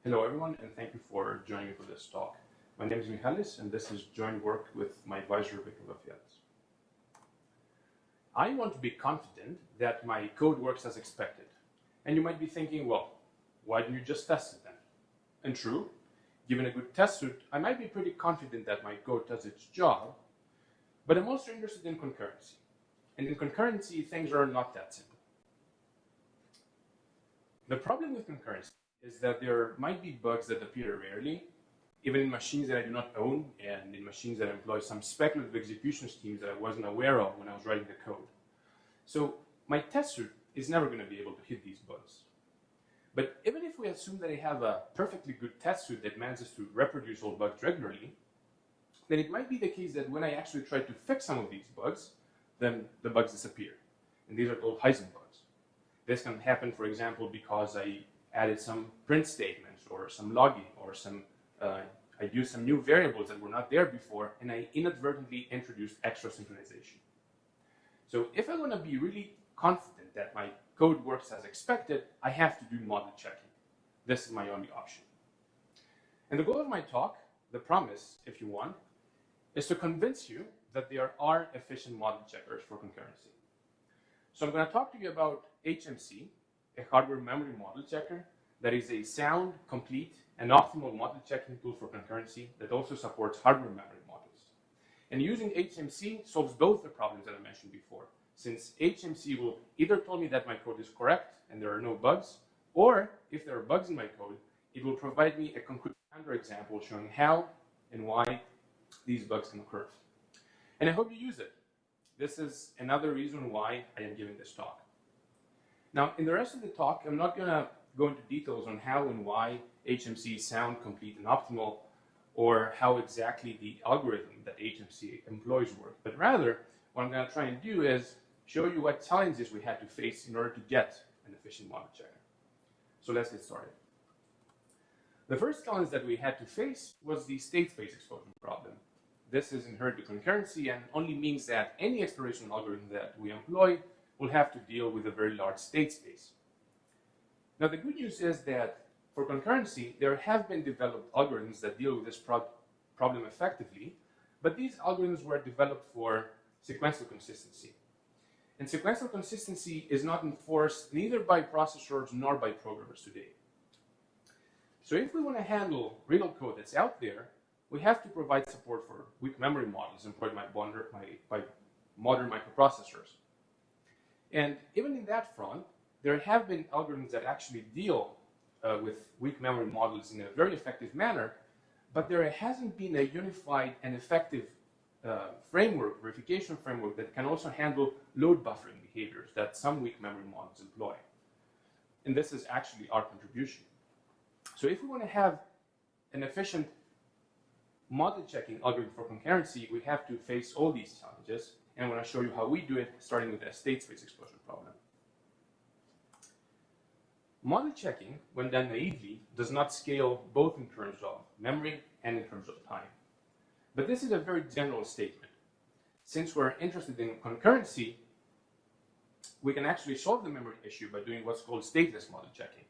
Hello everyone, and thank you for joining me for this talk. My name is Michalis, and this is joint work with my advisor, Viktor Vafeiadis. I want to be confident that my code works as expected. And you might be thinking, well, why don't you just test it then? And true, given a good test suite, I might be pretty confident that my code does its job, but I'm also interested in concurrency. And in concurrency, things are not that simple. The problem with concurrency is that there might be bugs that appear rarely, even in machines that I do not own and in machines that employ some speculative execution schemes that I wasn't aware of when I was writing the code. So my test suite is never going to be able to hit these bugs. But even if we assume that I have a perfectly good test suite that manages to reproduce all bugs regularly, then it might be the case that when I actually try to fix some of these bugs, then the bugs disappear. And these are called Heisenberg bugs. This can happen, for example, because I added some print statements or some logging or I used some new variables that were not there before, and I inadvertently introduced extra synchronization. So if I want to be really confident that my code works as expected, I have to do model checking. This is my only option. And the goal of my talk, the promise, if you want, is to convince you that there are efficient model checkers for concurrency. So I'm going to talk to you about HMC, a hardware memory model checker that is a sound, complete, and optimal model checking tool for concurrency that also supports hardware memory models. And using HMC solves both the problems that I mentioned before, since HMC will either tell me that my code is correct and there are no bugs, or if there are bugs in my code, it will provide me a concrete counterexample showing how and why these bugs can occur. And I hope you use it. This is another reason why I am giving this talk. Now, in the rest of the talk, I'm not going to go into details on how and why HMC is sound, complete, and optimal, or how exactly the algorithm that HMC employs work. But rather, what I'm going to try and do is show you what challenges we had to face in order to get an efficient model checker. So let's get started. The first challenge that we had to face was the state space explosion problem. This is inherent to concurrency and only means that any exploration algorithm that we employ will have to deal with a very large state space. Now, the good news is that for concurrency, there have been developed algorithms that deal with this problem effectively, but these algorithms were developed for sequential consistency. And sequential consistency is not enforced neither by processors nor by programmers today. So if we want to handle real code that's out there, we have to provide support for weak memory models employed by modern microprocessors. And even in that front, there have been algorithms that actually deal with weak memory models in a very effective manner, but there hasn't been a unified and effective verification framework that can also handle load buffering behaviors that some weak memory models employ. And this is actually our contribution. So if we want to have an efficient model checking algorithm for concurrency, we have to face all these challenges, and I want to show you how we do it, starting with the state space explosion problem. Model checking, when done naively, does not scale both in terms of memory and in terms of time. But this is a very general statement. Since we're interested in concurrency, we can actually solve the memory issue by doing what's called stateless model checking.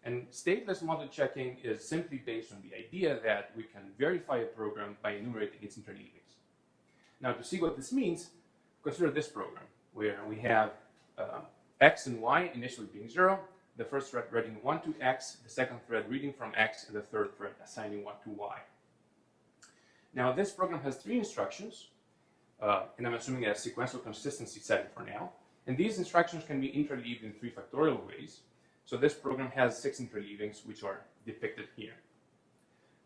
And stateless model checking is simply based on the idea that we can verify a program by enumerating its interleavings. Now, to see what this means, consider this program, where we have x and y initially being 0, the first thread reading 1 to x, the second thread reading from x, and the third thread assigning 1 to y. Now, this program has 3 instructions, and I'm assuming a sequential consistency setting for now. And these instructions can be interleaved in 3 factorial ways. So this program has 6 interleavings, which are depicted here.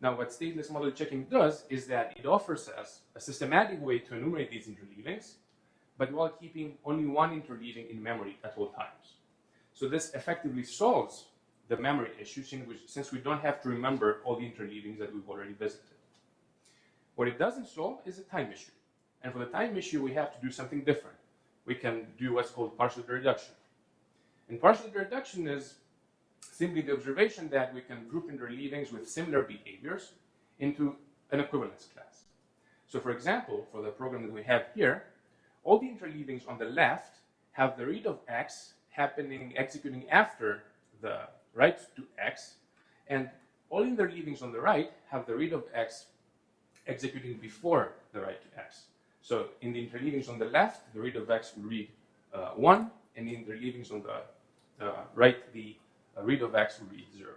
Now, what stateless model checking does is that it offers us a systematic way to enumerate these interleavings, but while keeping only 1 interleaving in memory at all times. So this effectively solves the memory issue since we don't have to remember all the interleavings that we've already visited. What it doesn't solve is a time issue. And for the time issue, we have to do something different. We can do what's called partial reduction. And partial reduction is simply the observation that we can group interleavings with similar behaviors into an equivalence class. So for example, for the program that we have here, all the interleavings on the left have the read of x executing after the write to x, and all interleavings on the right have the read of x executing before the write to x. So in the interleavings on the left, the read of x will read 1, and in the interleavings on the right, the read of x will read 0.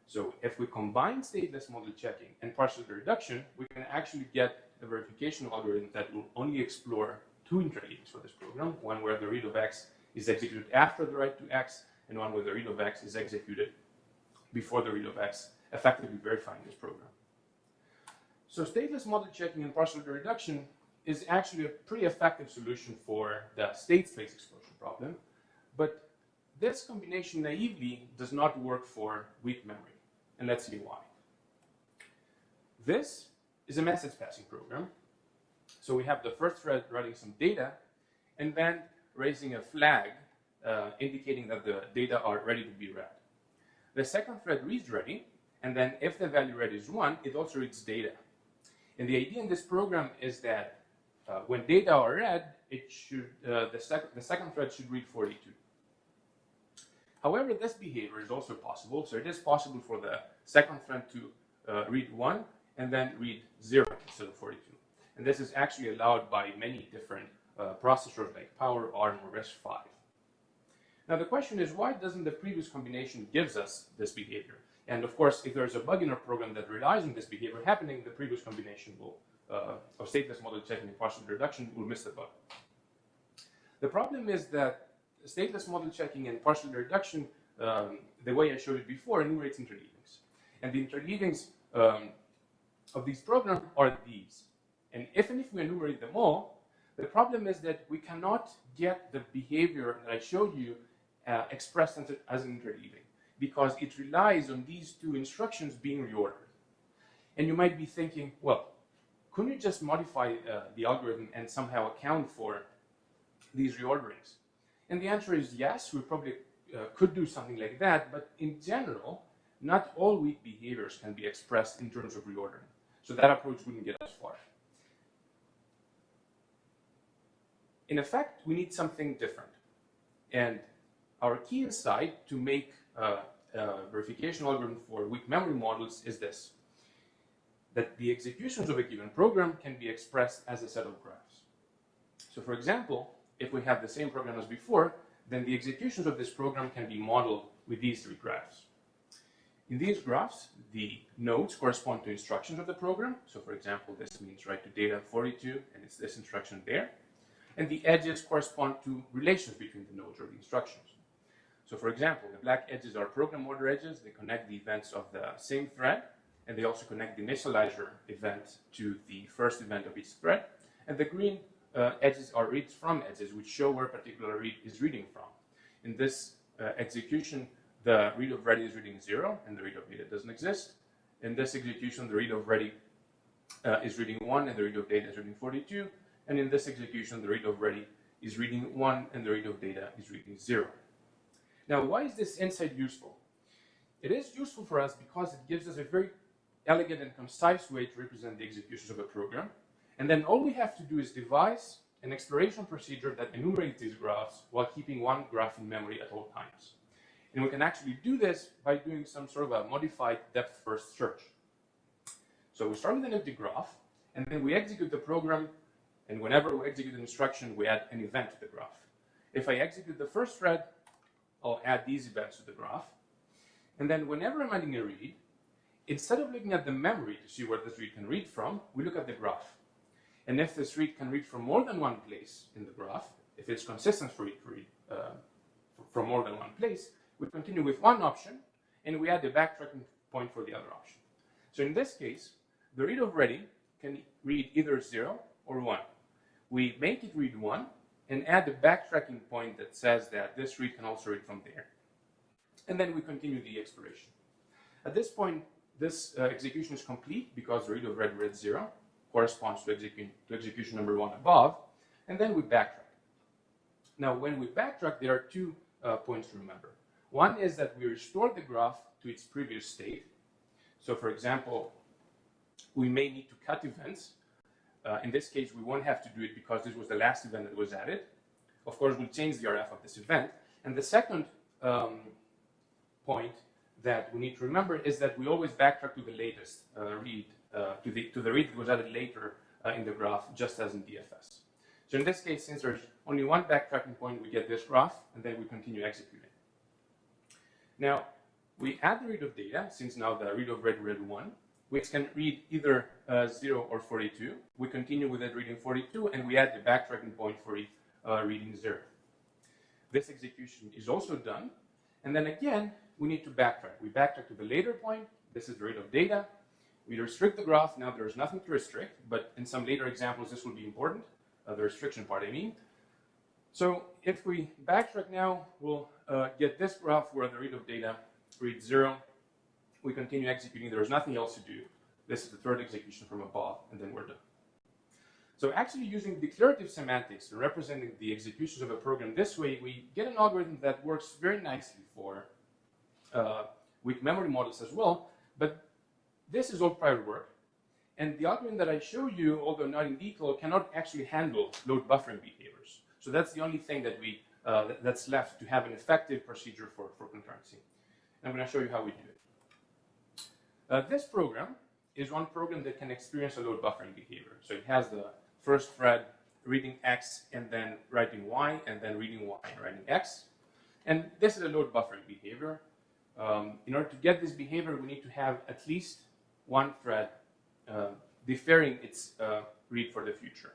So if we combine stateless model checking and partial reduction, we can actually get a verification algorithm that will only explore two interleavings for this program, one where the read of x is executed after the write to x, and one where the read of x is executed before the read of x, effectively verifying this program. So stateless model checking and partial reduction is actually a pretty effective solution for the state space explosion problem, but this combination naively does not work for weak memory, and let's see why. This is a message passing program. So we have the first thread writing some data and then raising a flag indicating that the data are ready to be read. The second thread reads ready, and then if the value read is 1, it also reads data. And the idea in this program is that when data are read, it should, the second thread should read 42. However, this behavior is also possible. So it is possible for the second thread to read 1 and then read 0 instead of 42. And this is actually allowed by many different processors like Power, ARM, or RISC-V. Now the question is, why doesn't the previous combination gives us this behavior? And of course, if there's a bug in our program that relies on this behavior happening, the previous combination will, of stateless model checking and partial reduction will miss the bug. The problem is that stateless model checking and partial reduction, the way I showed it before, enumerates interleavings. And the interleavings of these programs are these. And if we enumerate them all, the problem is that we cannot get the behavior that I showed you expressed as an interleaving, because it relies on these two instructions being reordered. And you might be thinking, well, couldn't you just modify the algorithm and somehow account for these reorderings? And the answer is yes, we probably could do something like that, but in general, not all weak behaviors can be expressed in terms of reordering. So that approach wouldn't get us far. In effect, we need something different. And our key insight to make a verification algorithm for weak memory models is this: that the executions of a given program can be expressed as a set of graphs. So for example, if we have the same program as before, then the executions of this program can be modeled with these three graphs. In these graphs, the nodes correspond to instructions of the program. So for example, this means write to data 42, and it's this instruction there. And the edges correspond to relations between the nodes or the instructions. So for example, the black edges are program order edges. They connect the events of the same thread, and they also connect the initializer event to the first event of each thread. And the green edges are reads from edges, which show where a particular read is reading from. In this execution, the read of ready is reading 0, and the read of data doesn't exist. In this execution, the read of ready is reading 1, and the read of data is reading 42. And in this execution, the read of ready is reading 1, and the read of data is reading 0. Now, why is this insight useful? It is useful for us because it gives us a very elegant and concise way to represent the executions of a program. And then all we have to do is devise an exploration procedure that enumerates these graphs while keeping one graph in memory at all times. And we can actually do this by doing some sort of a modified depth-first search. So we start with an empty graph, and then we execute the program, and whenever we execute an instruction, we add an event to the graph. If I execute the first thread, I'll add these events to the graph. And then whenever I'm adding a read, instead of looking at the memory to see where this read can read from, we look at the graph. And if this read can read from more than one place in the graph, if it's consistent for it to read from more than one place, we continue with one option, and we add the backtracking point for the other option. So in this case, the read of ready can read either 0 or 1. We make it read 1 and add the backtracking point that says that this read can also read from there. And then we continue the exploration. At this point, this execution is complete because the read of read read 0 corresponds to execution number 1 above, and then we backtrack. Now, when we backtrack, there are two points to remember. One is that we restore the graph to its previous state. So for example, we may need to cut events. In this case, we won't have to do it because this was the last event that was added. Of course, we'll change the RF of this event. And the second point that we need to remember is that we always backtrack to the latest read, to the read that was added later in the graph, just as in DFS. So in this case, since there's only one backtracking point, we get this graph, and then we continue executing. Now, we add the read of data, since now the read of read 1, which can read either 0 or 42. We continue with it reading 42, and we add the backtracking point for it reading 0. This execution is also done, and then again, we need to backtrack. We backtrack to the later point. This is the read of data. We restrict the graph. Now there's nothing to restrict, but in some later examples, this will be important. The restriction part, I mean. So if we backtrack now, we'll get this graph where the read of data reads 0. We continue executing. There's nothing else to do. This is the third execution from above, and then we're done. So actually using declarative semantics and representing the executions of a program this way, we get an algorithm that works very nicely for weak memory models as well. But this is all prior work. And the algorithm that I show you, although not in detail, cannot actually handle load buffering behaviors. So that's the only thing that that's left to have an effective procedure for concurrency. And I'm going to show you how we do it. This program is one program that can experience a load buffering behavior. So it has the first thread reading X and then writing Y, and then reading Y and writing X. And this is a load buffering behavior. In order to get this behavior, we need to have at least one thread deferring its read for the future.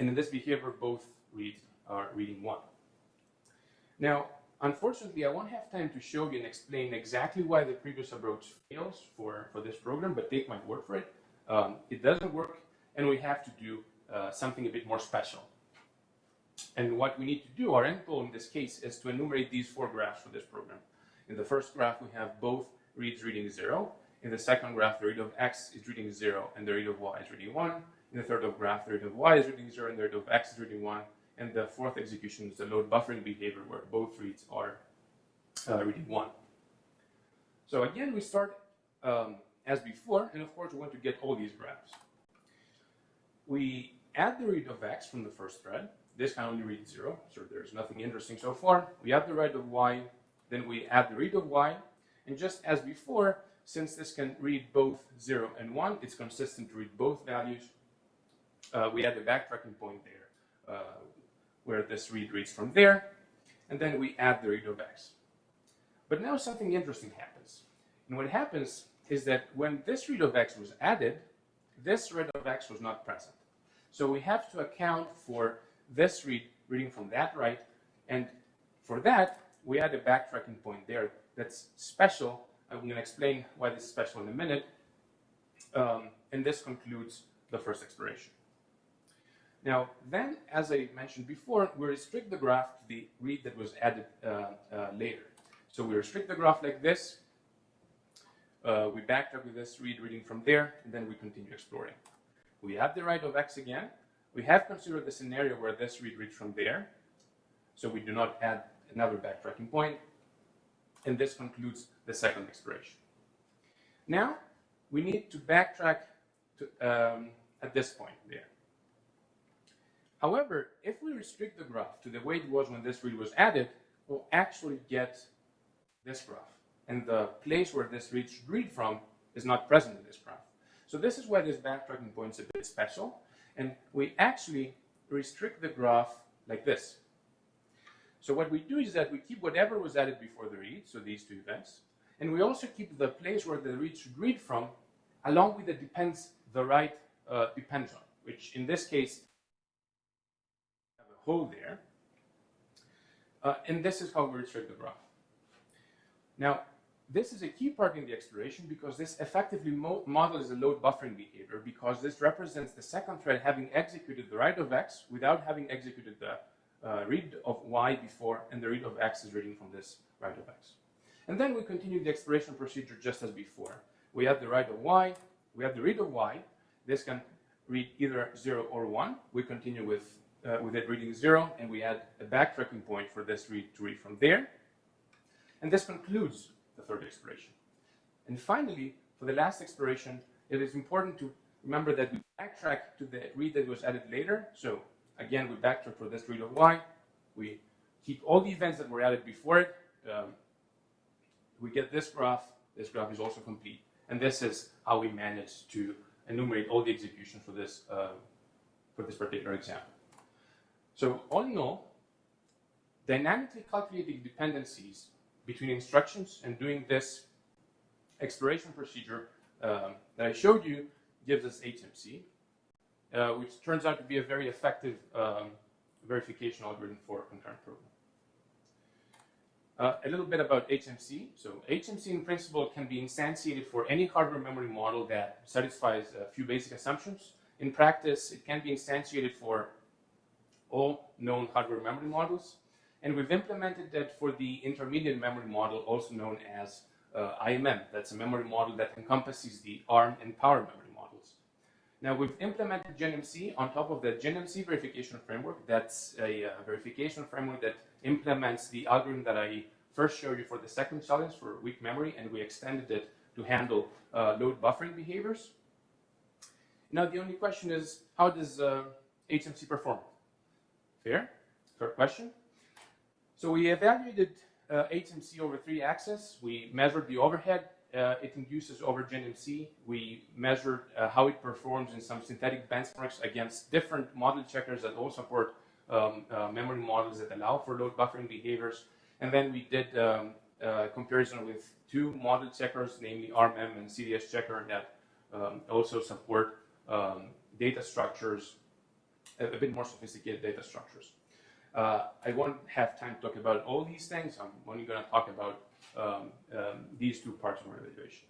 And in this behavior, both reads are reading 1. Now, unfortunately, I won't have time to show you and explain exactly why the previous approach fails for this program, but take my word for it. It doesn't work, and we have to do something a bit more special. And what we need to do, our end goal in this case, is to enumerate these 4 graphs for this program. In the first graph, we have both reads reading 0. In the second graph, the read of X is reading 0, and the read of Y is reading 1. In the third graph, the read of Y is reading 0, and the read of X is reading 1. And the fourth execution is the load buffering behavior, where both reads are reading 1. So again, we start as before, and of course, we want to get all these graphs. We add the read of X from the first thread. This can only read 0, so there's nothing interesting so far. We add the read of Y, then we add the read of Y, and just as before, since this can read both 0 and 1, it's consistent to read both values. We add the backtracking point there, where this read reads from there, and then we add the read of X. But now something interesting happens. And what happens is that when this read of X was added, this read of X was not present. So we have to account for this reading from that right, and for that, we add a backtracking point there that's special. I'm going to explain why this is special in a minute. And this concludes the first exploration. Now, then, as I mentioned before, we restrict the graph to the read that was added later. So we restrict the graph like this. We backtrack with this reading from there, and then we continue exploring. We add the right of X again. We have considered the scenario where this read reads from there. So we do not add another backtracking point. And this concludes the second exploration. Now, we need to backtrack to, at this point there. However, if we restrict the graph to the way it was when this read was added, we'll actually get this graph. And the place where this read should read from is not present in this graph. So this is why this backtracking point is a bit special. And we actually restrict the graph like this. So what we do is that we keep whatever was added before the read, so these 2 events, and we also keep the place where the read should read from, along with the right depends on, which in this case have a hole there. And this is how we restrict the graph. Now, this is a key part in the exploration because this effectively models a load buffering behavior, because this represents the second thread having executed the write of X without having executed the read of Y before, and the read of X is reading from this write of X. And then we continue the exploration procedure just as before. We have the write of Y, we have the read of Y. This can read either 0 or 1. We continue with it reading 0, and we add a backtracking point for this read to read from there. And this concludes the third exploration. And finally, for the last exploration, it is important to remember that we backtrack to the read that was added later. So again, we backtrack for this read of Y. We keep all the events that were added before it, we get this graph is also complete. And this is how we manage to enumerate all the execution for this particular example. So all in all, dynamically calculating dependencies between instructions and doing this exploration procedure that I showed you gives us HMC, which turns out to be a very effective verification algorithm for concurrent programming. A little bit about HMC. So HMC in principle can be instantiated for any hardware memory model that satisfies a few basic assumptions. In practice, it can be instantiated for all known hardware memory models. And we've implemented that for the intermediate memory model, also known as IMM. That's a memory model that encompasses the ARM and Power memory models. Now, we've implemented GenMC on top of the GenMC verification framework. That's a verification framework that implements the algorithm that I first showed you for the second challenge for weak memory, and we extended it to handle load buffering behaviors. Now, the only question is, how does HMC perform? Fair question. So we evaluated HMC over 3 axes. We measured the overhead it induces over GenMC. We measured how it performs in some synthetic benchmarks against different model checkers that all support memory models that allow for load buffering behaviors. And then we did comparison with 2 model checkers, namely RMM and GDS Checker, that also support data structures, a bit more sophisticated data structures. I won't have time to talk about all these things. I'm only going to talk about these 2 parts of our evaluation.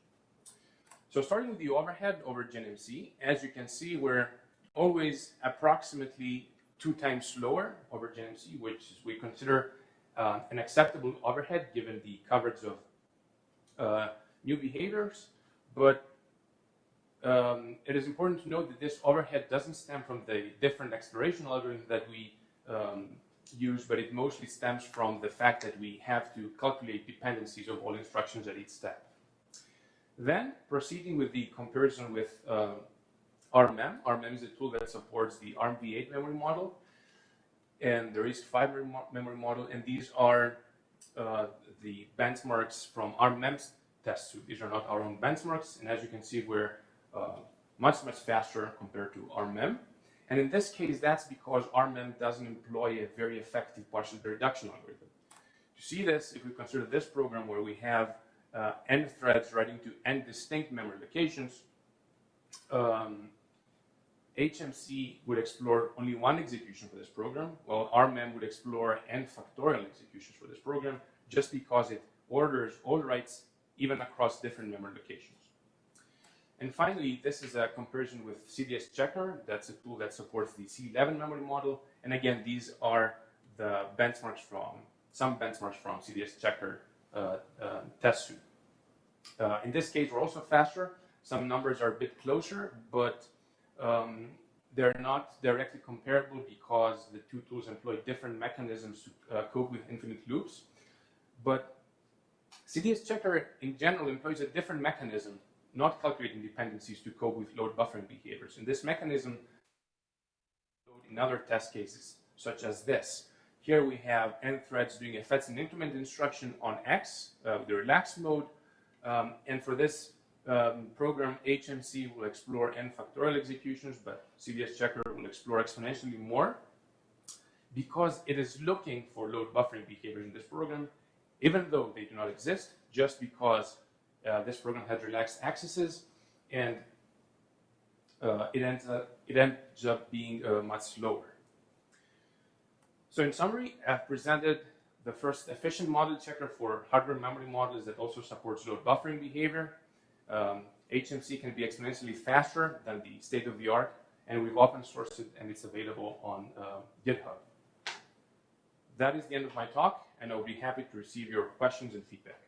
So starting with the overhead over GenMC, as you can see, we're always approximately 2 times slower over GenMC, which we consider an acceptable overhead given the coverage of new behaviors. But it is important to note that this overhead doesn't stem from the different exploration algorithms that we use, but it mostly stems from the fact that we have to calculate dependencies of all instructions at each step. Then, proceeding with the comparison with RMM. RMM is a tool that supports the ARMv8 memory model and the RISC-V memory model, and these are the benchmarks from RMM's test suite. These are not our own benchmarks, and as you can see, we're much faster compared to RMM. And in this case, that's because RMM doesn't employ a very effective partial reduction algorithm. To see this, if we consider this program where we have n threads writing to n distinct memory locations, HMC would explore only 1 execution for this program, while RMM would explore n factorial executions for this program, just because it orders all writes even across different memory locations. And finally, this is a comparison with GDS Checker. That's a tool that supports the C11 memory model. And again, these are the benchmarks from, some benchmarks from GDS Checker test suite. In this case, we're also faster. Some numbers are a bit closer, but they're not directly comparable because the 2 tools employ different mechanisms to cope with infinite loops. But GDS Checker in general employs a different mechanism, not calculating dependencies, to cope with load buffering behaviors. And this mechanism in other test cases, such as this. Here we have n threads doing a fetch and increment instruction on X, the relaxed mode. And for this program, HMC will explore n factorial executions, but GDS Checker will explore exponentially more because it is looking for load buffering behaviors in this program, even though they do not exist, just because this program has relaxed accesses, and it ends up being much slower. So in summary, I've presented the first efficient model checker for hardware memory models that also supports load buffering behavior. HMC can be exponentially faster than the state-of-the-art, and we've open sourced it, and it's available on GitHub. That is the end of my talk, and I'll be happy to receive your questions and feedback.